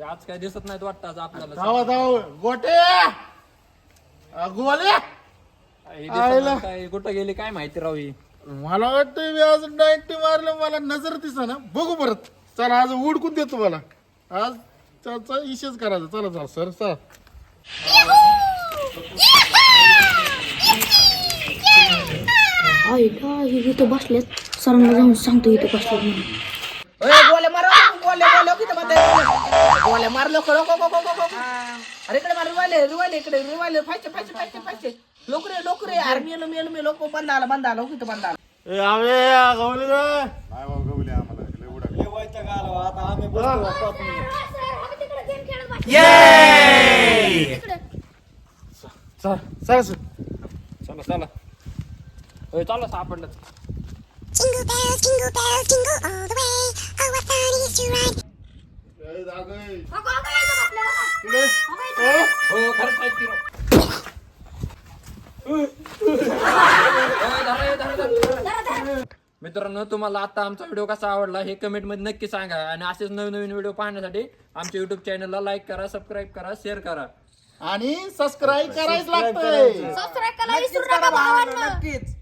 ते आज काय दिसत नाहीत वाटतं आज आपल्याला. धावा धावा गोटे गोल्या हे दिसत नाही काय कुठं गेली काय माहिती राव ही. मला वाटतं मी आज 90 मारलं मला नजर दिसा ना बघू परत. चला आज उडकून देतो मला आज इशेच करायचं. चला चला सर चला इथं बसल्यात सरांना जाऊन सांगतो इथं बसल्यात म्हणून. गोल्या मार गोल्या किती गोल्या मारलो खरो अरे इकडे मार रिवाले इकडे रिवाले फायचे लोकरे अरे मेलो लोक बंद आला किती बंद आला. ए आवे गवली रे नाही बाबा गवले आम्हाला लय उडाले. चला सर चला चला सापडलं. Jingle bells, jingle all the way. Oh, what fun it is to ride. हो खरंच आहेत की राव. मित्रांनो तुम्हाला आता आमचा व्हिडिओ कसा आवडला हे कमेंट मध्ये नक्की सांगा आणि असेच नवीन व्हिडिओ पाहण्यासाठी आमच्या युट्यूब चॅनलला लाईक करा, सबस्क्राईब करा, शेअर करा आणि सबस्क्राईब करायच लागतंय. सबस्क्राईब करायला विसरू नका भावांनो. नक्कीच